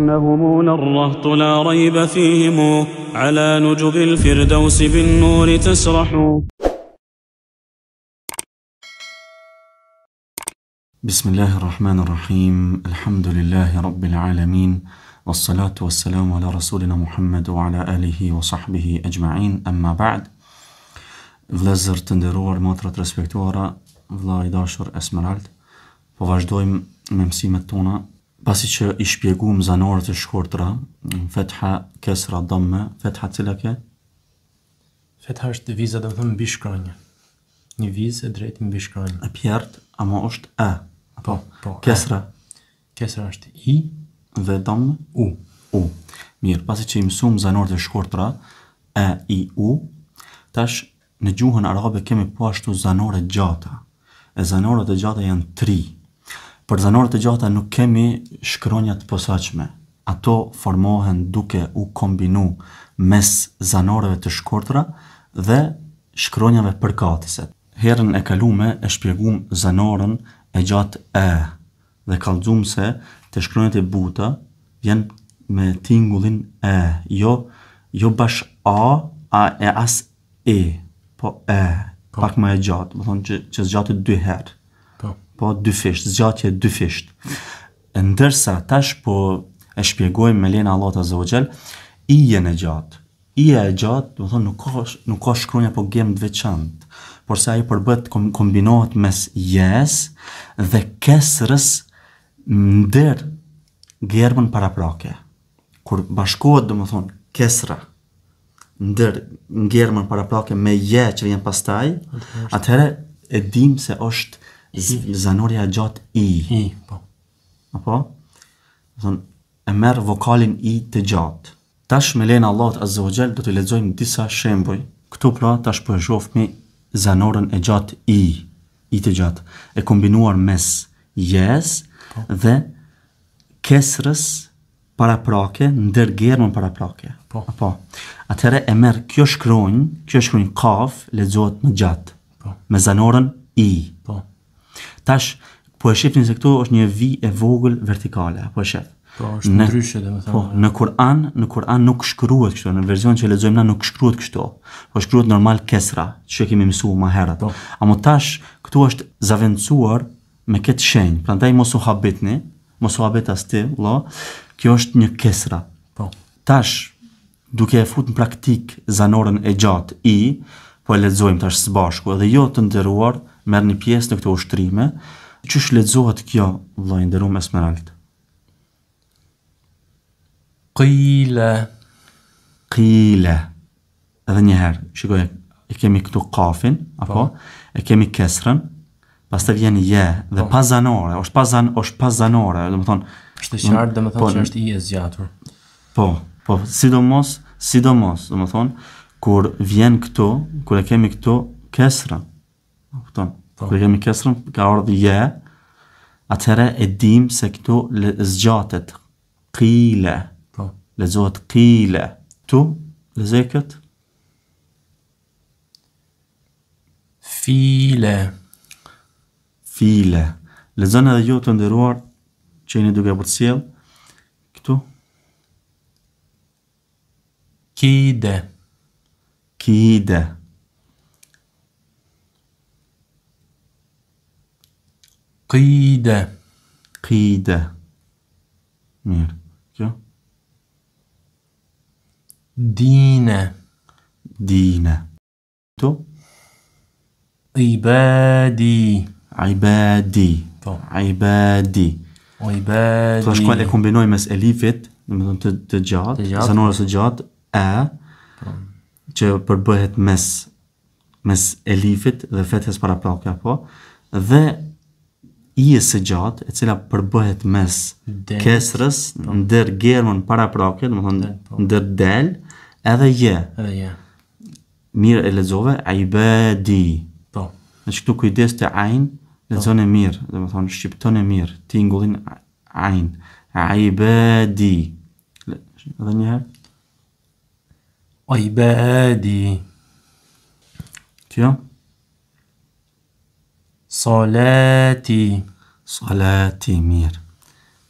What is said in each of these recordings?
إنهم للرهط لا ريب فيهم على نجب الفردوس بالنور تسرح. بسم الله الرحمن الرحيم. الحمد لله رب العالمين، والصلاة والسلام على رسولنا Muhammed وعلى آله وصحبه أجمعين. أما بعد. Vëllezër të nderuar, motra të respektuara, vëlla i dashur Esmerald, po vazhdojmë me mësimet tona, pasi që i shpjeguam zanorët e shkurtra, fetha, kesra, dhamme. Fetha cila ke? Fetha është viza, do të thënë mbi shkronjë. Një vizë e drejtë mbi shkronjë. E pjert, ama është e. Po. Kesra? Kesra është i. Dhe dhamme? U. Mirë, pasi që i mësuam zanorët e shkurtra, e, i, u, tash në gjuhën arabe kemi po ashtu zanore gjata. E zanorët e gjata janë 3. Për zanorët e gjata nuk kemi shkronjat posaçme. Ato formohen duke u kombinu mes zanoreve të shkurtra dhe shkronjave përkatëse. Herën e kalume e shpjeguam zanorën e gjatë e dhe kallëzum se të shkronjat e buta vjen me tingullin e, jo bash a e as e. Po e, pak më e gjatë, më thonë që zgjatet 2 herë. Po 2 fisht, zgjatje 2 fisht. Ndërsa tash po e shpjegojmë me lena Allah Azza wa Jall ijen e gjatë. Ija e gjatë, do thonë nuk ka shkronja po gjem të veçantë, por se ai përbët kombinohet mes jes dhe kesrës ndër gjermën paraprake. Kur bashkohet, do më thonë, kesra ndër ngermën paraprake me je që vjen pastaj, atëherë e dim se është zanorja e gjatë i. Po. Apo? Thon, e merr vokalin i të gjatë. Tash me lena Allahut Azza wa Jall do të lexojmë disa shembuj. Këtu pra tash po e shohim zanorën e gjatë i të gjatë, e kombinuar mes jes dhe kesrës paraprake ndër gjermën paraprake. Po. Atëherë e merr kjo shkronjë kaf lexohet më gjatë. Me zanorën i. Po. Tash po e shihni se këtu është një vi e vogël vertikale, apo e shef? Po, është ndryshe domethënë. Po, në Kur'an nuk shkruhet kështu, në versionin që lexojmë na nuk shkruhet kështu. Po shkruhet normal kesra, që kemi mësuar më herët. Po. Amo tash këtu është zaventsuar me këtë shenjë. Prandaj mos u habet as ti, vëlla. Kjo është një kesra. Po. Tash duke e fut në praktik zanorën e gjatë i, po e lexojmë tash së bashku, edhe jo të nderuar, merrni pjesë në këto ushtrime. Çish lexohet kjo, vëllai i nderuar Esmerald? Qila. Edhe një herë, shikoj, e kemi këtu kafin, apo? E kemi kesrën, pastaj vjen je dhe pa zanore, është pa zanore, domethënë është qartë, domethënë që është i e zgjatur. Po, sidomos, domethënë kur vjen këtu, kur e kemi këtu kesrën. Kupton? Kur e kemi kesrën, ka ardhur je, atëherë e dim se këtu zgjatet. Qila. Po. Lexohet qila. Tu lezeket? File. Lexon edhe ju të nderuar që jeni duke përcjell këtu? Kide. Qide. Mirë. Kjo? Dine. Tu? Ibadi. Po. Ibadi. Këto shkuar e kombinoj mes elifit, domethënë të gjatë, zanorës së gjatë, që përbëhet mes elifit dhe fethes paraprake, apo, dhe i-s së gjatë, e cila përbëhet mes kesrës ndër gjermën paraprake, domethënë ndër del, edhe je. Mirë e lexove ibadi. Po. Në këtu kujdes te ajn, lexon e mirë, domethënë shqipton e mirë, tingullin ajn. Ibadi. Edhe një herë. Ibadi. Kjo? Salati. Salati, mirë.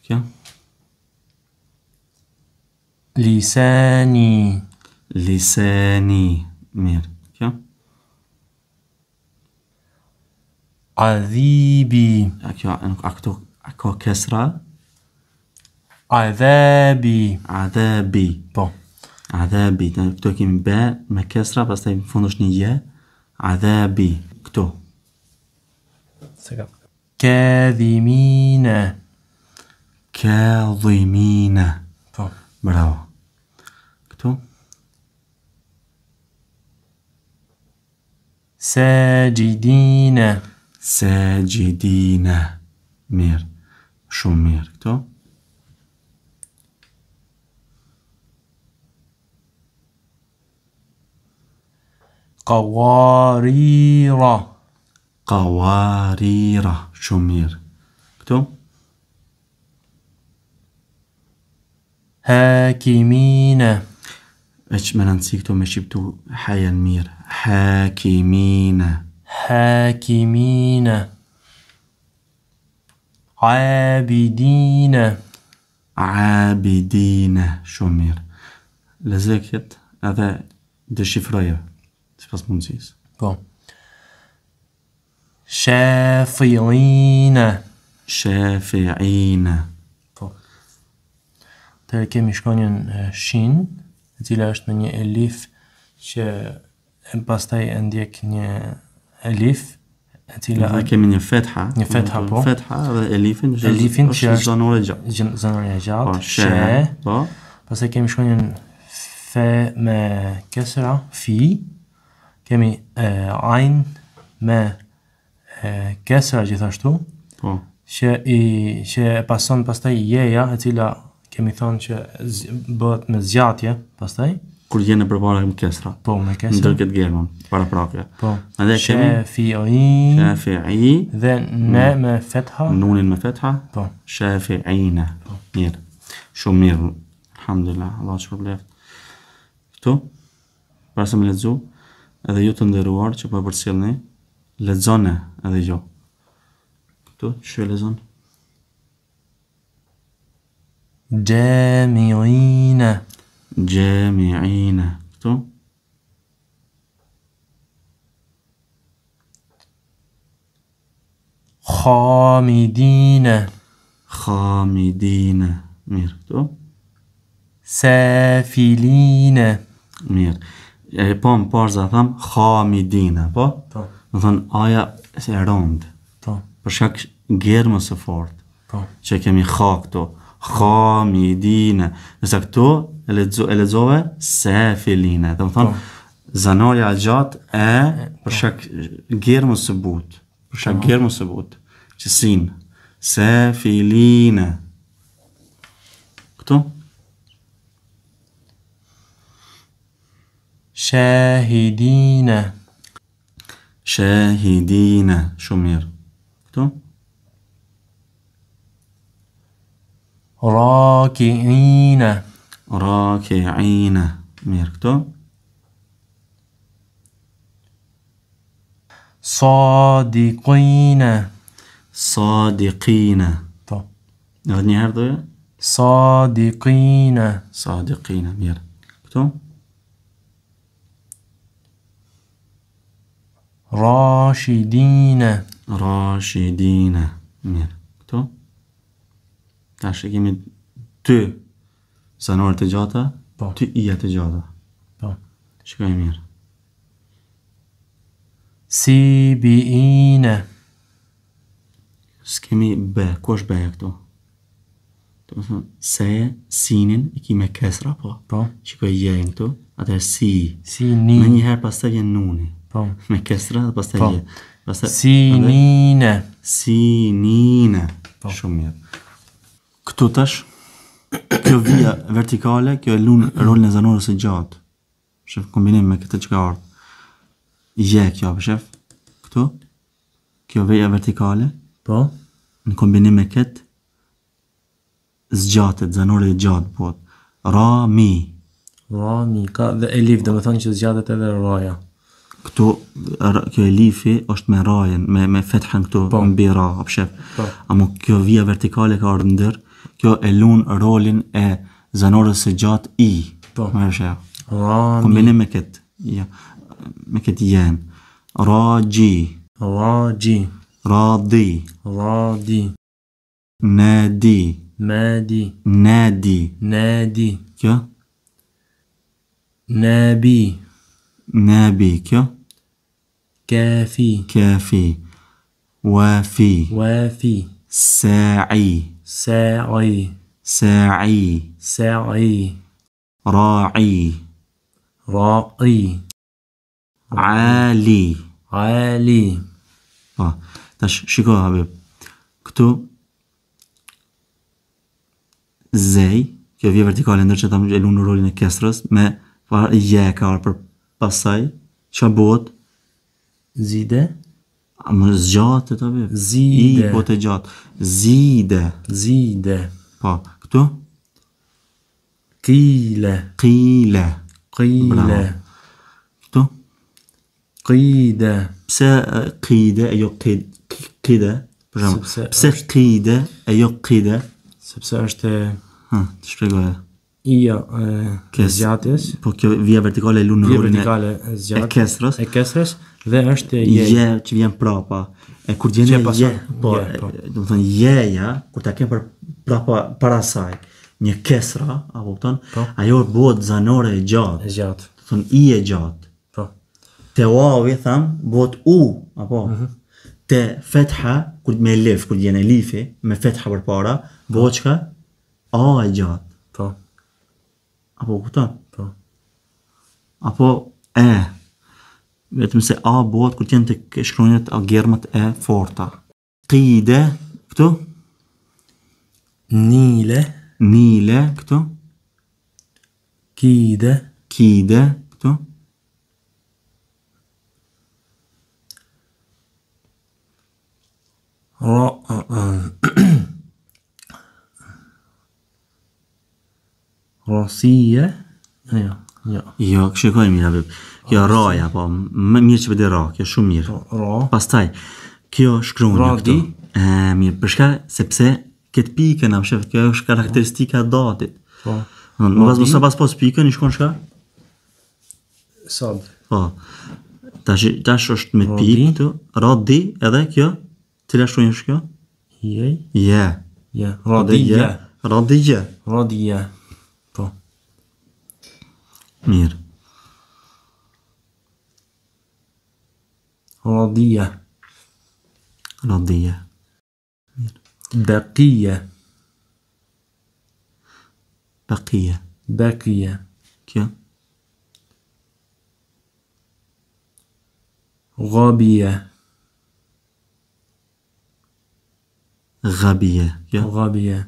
Kjo? Lisani. Lisani. Mirë. Kjo? Adhibi. A ka kesra? Adhabi. Adhabi. Po. Adhabi. Këto kemi be me kesra, pastaj në fund është një je. Adhabi. Këto. Kadhimina. Kadhimina. Po. Bravo. Këto? Sajidina. Sajidina. Mirë. Shumë mirë. Këto? Qawarira. Qawarira. Shumë mirë. Këto? Hakimina. Veç me nëndësi këto me shqiptu hajen mirë. Hakimina. Hakimina. Abidina. Abidina. Shumë mirë. Lezekjet edhe dëshifroje. Si pas mundësis. Po. Shafiina. Shafiina. Po. Të kemi shkronjën shin, e cila është me një elif që pastaj e ndjek një elif, e cila kemi një fetha. Një fetha, po. Fetha dhe elifin që është zanore gjatë. Zanore gjatë. Po, she. Po. Pastaj kemi shkronjën fe me kesra, fi. Kemi ain me kesra gjithashtu. Po. Që pason pastaj jeja, e cila kemi thonë që bëhet me zgjatje pastaj. Kur jene përpara me kesra. Po, me kesra. Ndër këtë germën, para prakje. Po. Shafi'i. Shafi'i. Dhe ne me fetha. Nunin me fetha. Po. Shafi'ina. Po. Mirë. Shumë mirë. Alhamdulillah, Allah që përbleft. Këtu, para se me ledzu, edhe ju të ndëruar që po e përcjellni, lexone edhe jo. Këtu, që e lexon? Jami'ina. Jami'ina. Këtu? Khamidina. Khamidina. Mirë. Këtu? Safilina. Mirë. Po më parza tham Khamidina, po? Po. Më thonë aja e rond. Po. Për shkak germës së fort. Po. Që kemi kha këtu. Khamidina. Nëse këtu e lexove Safilina. Do të thonë zanarja gjatë e për shkak germës së butë. Për shkak germës së butë. Që sin. Safilina. Këtu? Shahidina. Shahidina. Shumë mirë. Këtu? Raki'ina. Raki'ina. Mirë. Këtu? Sadiqina. Sadiqina. Po. Edhe një herë doje? Sadiqina. Sadiqina. Mirë. Këtu? Rashidina. Rashidina. Mirë. Këtu? Tash e kemi 2 zanore të gjata, Po. 2 ija të gjata. Po. Shikoj mirë. Sibiina. S'kemi be, ku është beja këtu? Të më thënë, se, sinin, i ki me kesra, po? Po. Shikoj jenë këtu, atër si. Sini. Me njëherë pas të vjen nuni. Po. Me kesra dhe pas të Po. je. Sinina. Sinina. Po. Shumë mirë. Këtu tash, kjo vija vertikale, kjo e lun rolin e zanorës së gjatë. Shef, kombinim me këtë që ka ardhë. Je kjo, shef. Këtu, kjo vija vertikale, Po. në kombinim me këtë, zgjatët, zanorë e gjatë, po. Ra, mi. Rami, ka dhe elif, dhe me thonë që zgjatet edhe roja. Këtu, kjo elifi është me rajen, me fethen këtu, Po. mbi ra, shef. Po. Amo kjo vija vertikale ka ardhë ndër, kjo e lun rolin e Zanorës së gjatë I. Po. Më herë shë. Rami. Kombinim me këtë. Ja. Me këtë jen. Raji. Raji. Radi. Radi. Nadi. Madi. Nadi. Nadi. Kjo? Nabi. Nabi. Kjo? Kafi. Kafi. Wafi. Wafi. Sa'i. Sa'i. Sa'i. Sa'i. Ra'i. Ra'i. Ali. Ali. Po, tash shiko Habib. Këtu zej, kjo vje vertikale ndër që ta e lunë rolin e kesrës, me je ka arë për pasaj, që bot? Zide. A më zgjatë të Habib? Zide. I bot e gjatë. Zide. Zide. Po, këtu? Qile. Qile. Qile. Këtu? Qide. Pse qide e jo qide? Për shumë, pse qide e jo qide? Sepse është Të shpjegoje. ija zgjatjes. Po kjo vija vertikale e lunë në rolin vertikale e kesrës. E kesrës dhe është je. Je që vjen prapa. E kur gjenë je, po, do të thonë jeja, kur ta kem për prapa para saj, një kesra, apo kupton? Ajo bëhet zanore e gjatë. E gjatë. Do të thonë I e gjatë. Po. Te wawi tham bëhet U, apo? Te fetha, kur me elif, kur gjenë elifi, me fetha përpara, bëhet çka? A e gjatë. Po. Apo kupton? Po. Apo E. Vetëm se A bëhet kur t'jen të shkronjat a germat e forta. Qide, këtu? Nile. Nile, këtu? Kide. Kide, këtu? Rosie. Jo. Jo, shikoj mirë Habib. Kjo raja, po, më mirë që vete ra, kjo shumë mirë. Ra. Pastaj, kjo shkronjë Radi. këtu. Mirë, përshka, sepse këtë pikën, shef, kjo është karakteristika e datit. Po. Në pas pos pikën, i shkon shka? Sad. Po. Tash është me pikë këtu. Radi, edhe kjo, cila shkronjë është kjo? Jej. Je. Ja. Radija. Radija. Radija. Po. Mirë. Radija. Radija. Baqiya. Baqiya. Baqiya. Kjo? Ghabiya. Ghabija. Kjo? Ghabiya.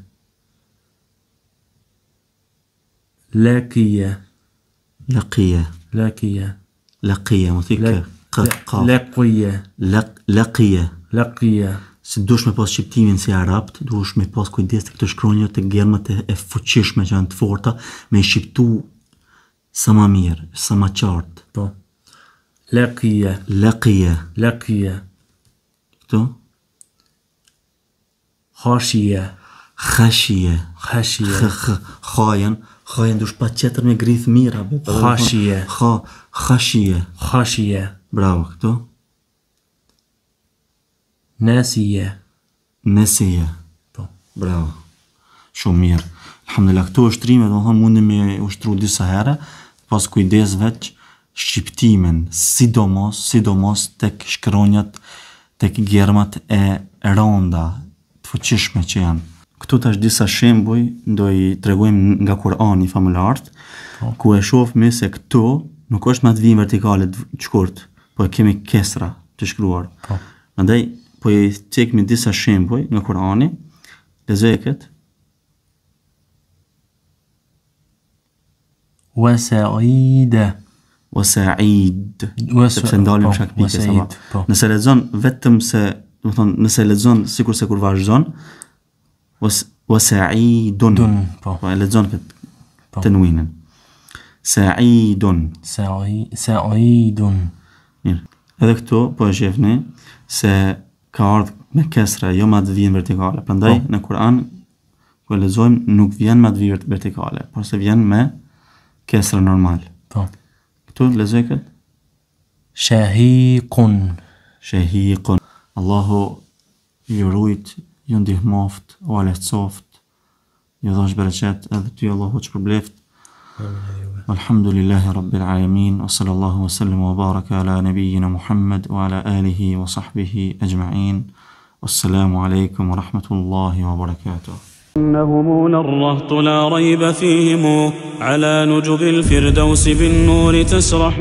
Laqiya. Laqija. Laqiya. Laqija, më thikë. Laqiya. Laqija. Laqiya. Se dush me pas shqiptimin si arabt, dush me pas kujdes të këtë shkronjët të germat e fuqishme që janë të forta, me shqiptu sa ma mirë, sa ma qartë. Po. Laqiya. Laqija. Laqiya. Këtu? Khashiya. Khashija. Khashiya. Khajen dush pa qetër me grith mirë. Khashija. Khashija. Khashiya. Bravo, këtu? Nasiya. Nesija. Po. Bravo. Shumë mirë. Alhamdulillah, këtu ushtrimet, do thonë mundi me ushtru disa herë, pas kujdes veç shqiptimin, sidomos tek shkronjat, tek germat e ronda, të fuqishme që janë. Këtu tash disa shembuj do i tregojmë nga Kurani famulart, ku e shohmë se këtu nuk është me të vijnë vertikale të shkurt, po e kemi kesra të shkruar. Prandaj po i cekmi disa shembuj nga Kurani, lexoj këtë. Wasa'ida. Wasa'id. Sepse ndalim shak pike sa pa. Nëse lexon vetëm se, do të thonë, nëse lexon sikur se kur vazhdon, wasa'idun. Po e lexon këtë tenwinin. Sa'idun. Sa'idun. Mirë. Edhe këtu po e shihni se ka ardhur me kesra, jo me të vijnë vertikale. Prandaj në Kur'an Kur e lexojmë nuk vjen me atë vertikale, por se vjen me kesra normal. Po. Këtu lexoj këtë. Shahiqun. Shahiqun. Allahu ju rujt, ju ndihmoft, u lehtësoft, ju dhash bereqet edhe ty Allahu që përbleft. Alhamdulillahi Rabbil Alamin, wa sallallahu wa sallam wa baraka ala nabiyyina Muhammad wa ala alihi wa sahbihi ajma'in. Wassalamu alaikum wa rahmatullahi wa barakatuh. إنهم للرهط لا ريب فيهم على نجب الفردوس بالنور تسرح